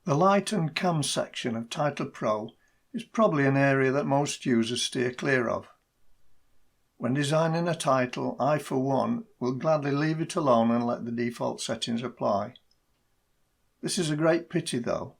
The light and cam section of Title Pro is probably an area that most users steer clear of. When designing a title, I for one will gladly leave it alone and let the default settings apply. This is a great pity though.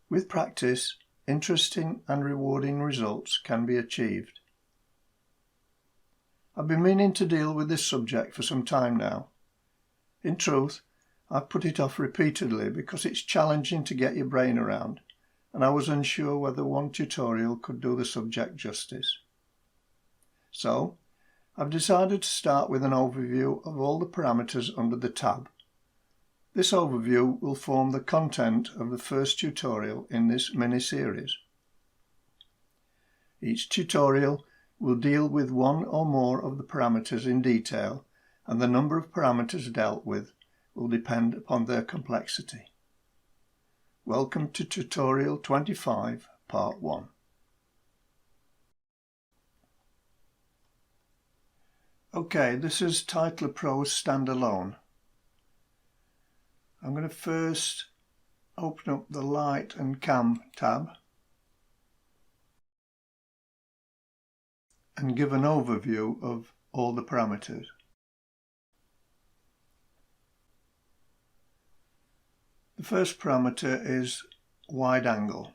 With practice, interesting and rewarding results can be achieved. I've been meaning to deal with this subject for some time now. In truth, I've put it off repeatedly because it's challenging to get your brain around, and I was unsure whether one tutorial could do the subject justice. So, I've decided to start with an overview of all the parameters under the tab. This overview will form the content of the first tutorial in this mini-series. Each tutorial will deal with one or more of the parameters in detail, and the number of parameters dealt with will depend upon their complexity. Welcome to Tutorial 25, Part 1. Okay, this is Title Pro standalone. I'm going to first open up the Light and Cam tab and give an overview of all the parameters. The first parameter is wide angle.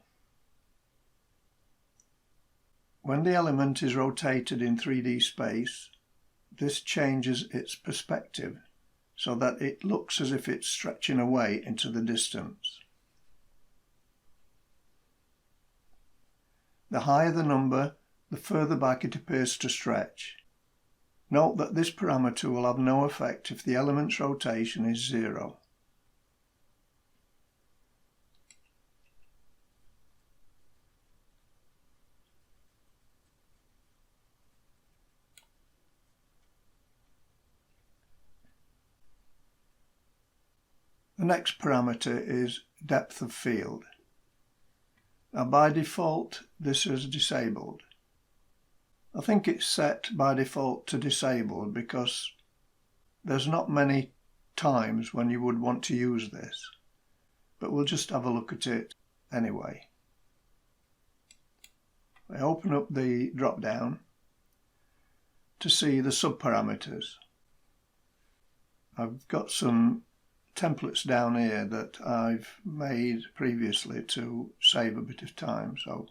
When the element is rotated in 3D space, this changes its perspective so that it looks as if it's stretching away into the distance. The higher the number, the further back it appears to stretch. Note that this parameter will have no effect if the element's rotation is 0. The next parameter is depth of field. Now by default this is disabled. I think it's set by default to disabled because there's not many times when you would want to use this, but we'll just have a look at it anyway. I open up the drop down to see the subparameters. I've got some templates down here that I've made previously to save a bit of time, so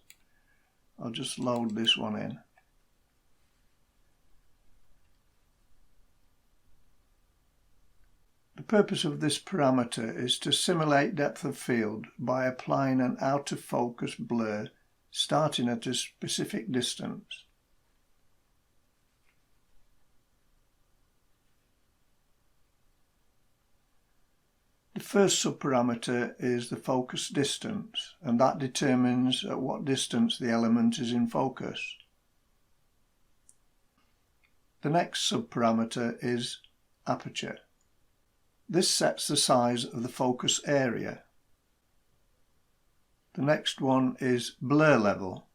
I'll just load this one in. The purpose of this parameter is to simulate depth of field by applying an out of focus blur starting at a specific distance. The first subparameter is the focus distance, and that determines at what distance the element is in focus. The next subparameter is aperture. This sets the size of the focus area. The next one is blur level,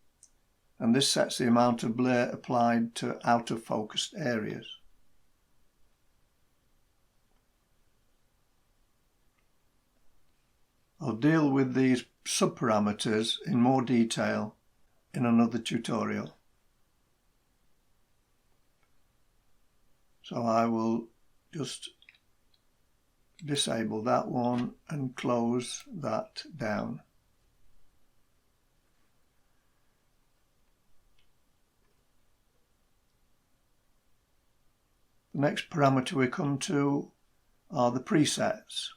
and this sets the amount of blur applied to out of focused areas. I'll deal with these subparameters in more detail in another tutorial. So I will just disable that one and close that down. The next parameter we come to are the presets.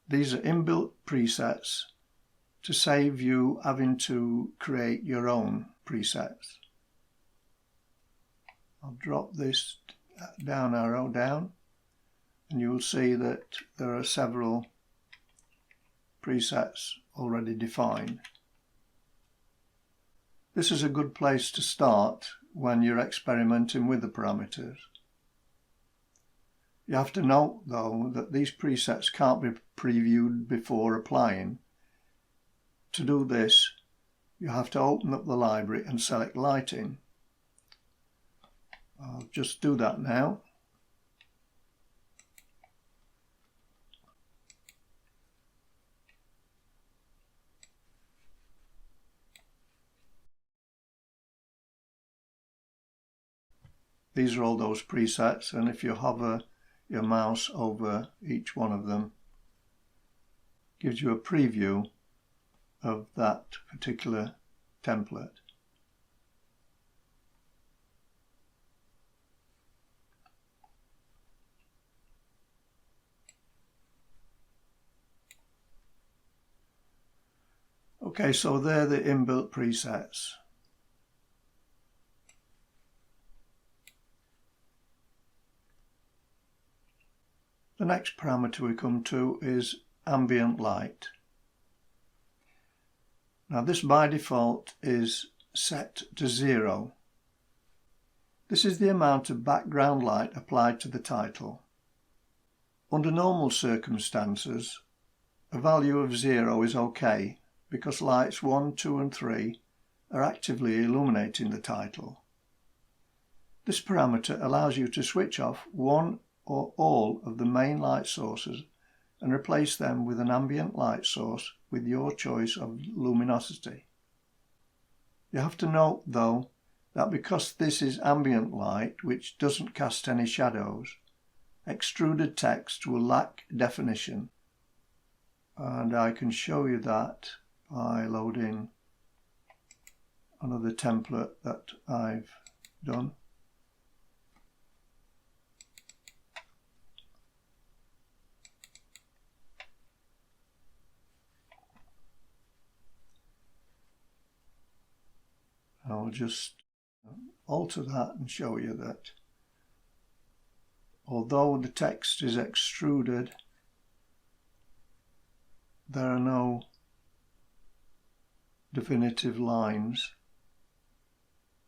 These are inbuilt presets to save you having to create your own presets. I'll drop this down arrow down and you will see that there are several presets already defined. This is a good place to start when you're experimenting with the parameters. You have to note though that these presets can't be previewed before applying. To do this, you have to open up the library and select lighting. I'll just do that now. these are all those presets, and if you hover your mouse over each one of them, it gives you a preview of that particular template. Okay, so they're the inbuilt presets. The next parameter we come to is ambient light. Now this by default is set to 0. This is the amount of background light applied to the title. Under normal circumstances, a value of 0 is okay, because lights 1, 2 and 3 are actively illuminating the title. This parameter allows you to switch off one or all of the main light sources and replace them with an ambient light source with your choice of luminosity. You have to note though that because this is ambient light which doesn't cast any shadows, extruded text will lack definition, and I can show you that by loading another template that I've done. I'll just alter that and show you that although the text is extruded, there are no definitive lines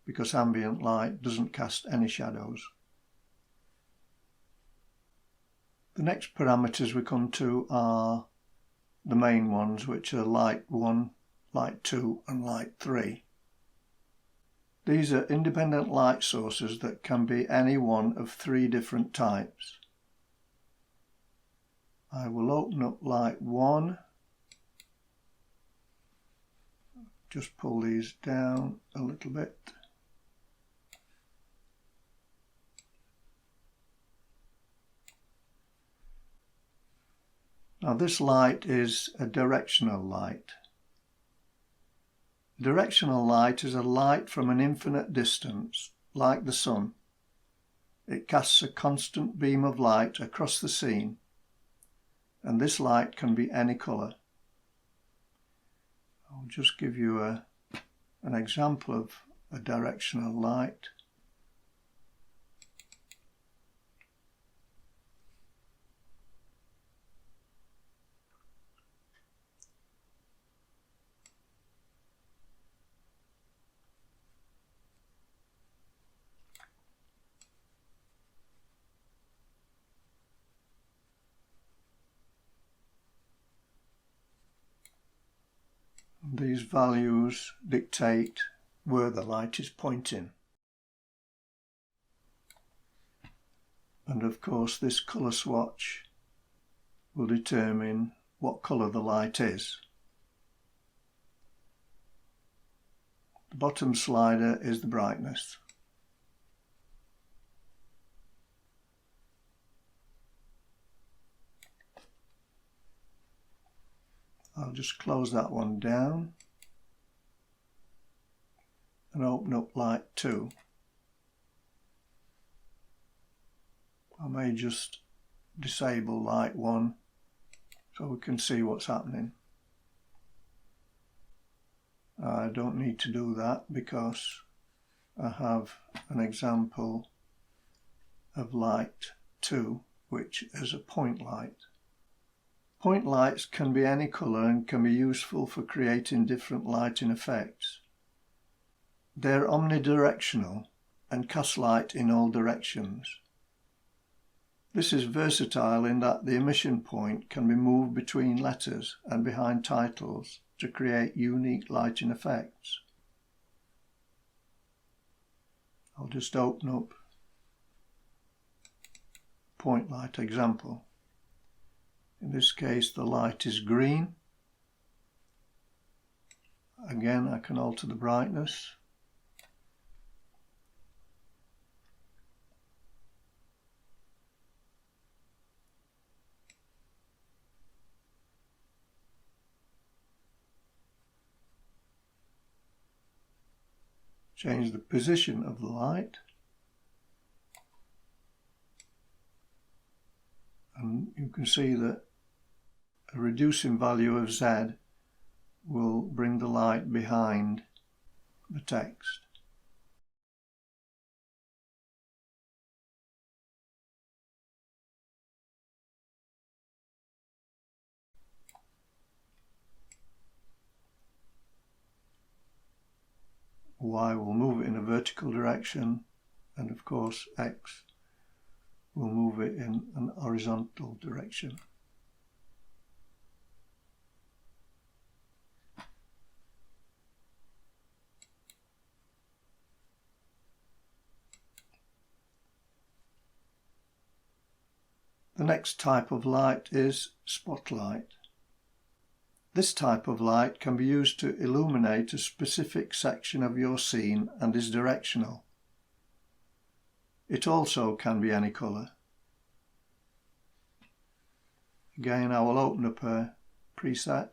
because ambient light doesn't cast any shadows. The next parameters we come to are the main ones, which are light 1, light 2 and light 3. These are independent light sources that can be any one of 3 different types. I will open up light 1. Just pull these down a little bit. Now this light is a directional light. Directional light is a light from an infinite distance, like the sun. It casts a constant beam of light across the scene, and this light can be any colour. I'll just give you an example of a directional light. These values dictate where the light is pointing. And of course this colour swatch will determine what colour the light is. The bottom slider is the brightness. I'll just close that one down and open up light 2. I may just disable light 1 so we can see what's happening. I don't need to do that because I have an example of light 2 which is a point light. Point lights can be any colour and can be useful for creating different lighting effects. They're omnidirectional and cast light in all directions. This is versatile in that the emission point can be moved between letters and behind titles to create unique lighting effects. I'll just open up point light example. In this case the light is green. Again I can alter the brightness. change the position of the light, and you can see that a reducing value of Z will bring the light behind the text. Y will move it in a vertical direction, and of course X will move it in an horizontal direction. The next type of light is spotlight. This type of light can be used to illuminate a specific section of your scene and is directional. It also can be any colour. Again, I will open up a preset.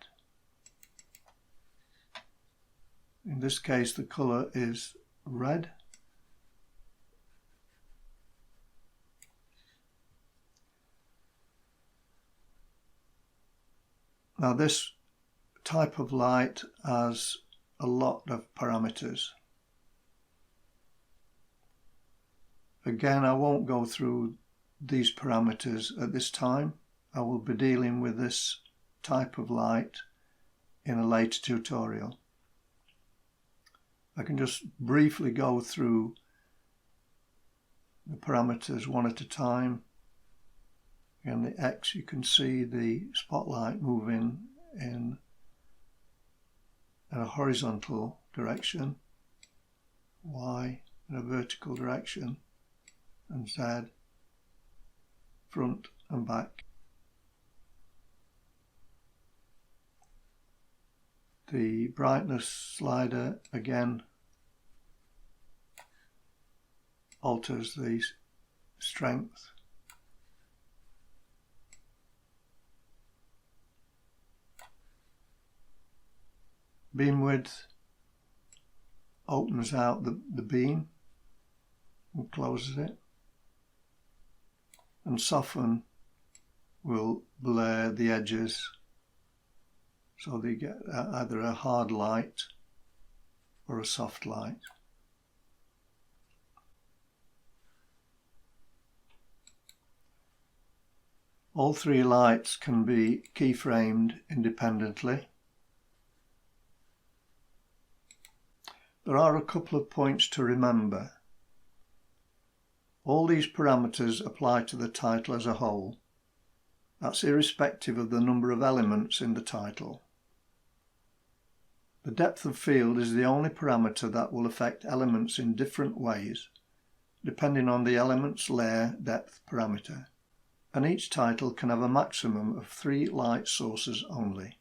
In this case, the colour is red. Now this type of light has a lot of parameters. Again, I won't go through these parameters at this time. I will be dealing with this type of light in a later tutorial. I can just briefly go through the parameters one at a time. In the X, you can see the spotlight moving in a horizontal direction, Y in a vertical direction, and Z front and back. The brightness slider again alters the strength. Beam width opens out the beam and closes it, and soften will blur the edges so they get either a hard light or a soft light. All three lights can be keyframed independently. There are a couple of points to remember. All these parameters apply to the title as a whole. That's irrespective of the number of elements in the title. The depth of field is the only parameter that will affect elements in different ways, depending on the element's layer depth parameter, and each title can have a maximum of 3 light sources only.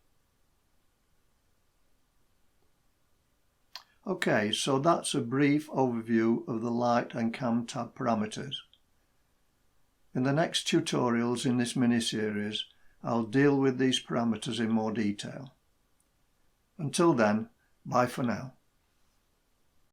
Okay, so that's a brief overview of the light and cam tab parameters. In the next tutorials in this mini-series, I'll deal with these parameters in more detail. Until then, bye for now.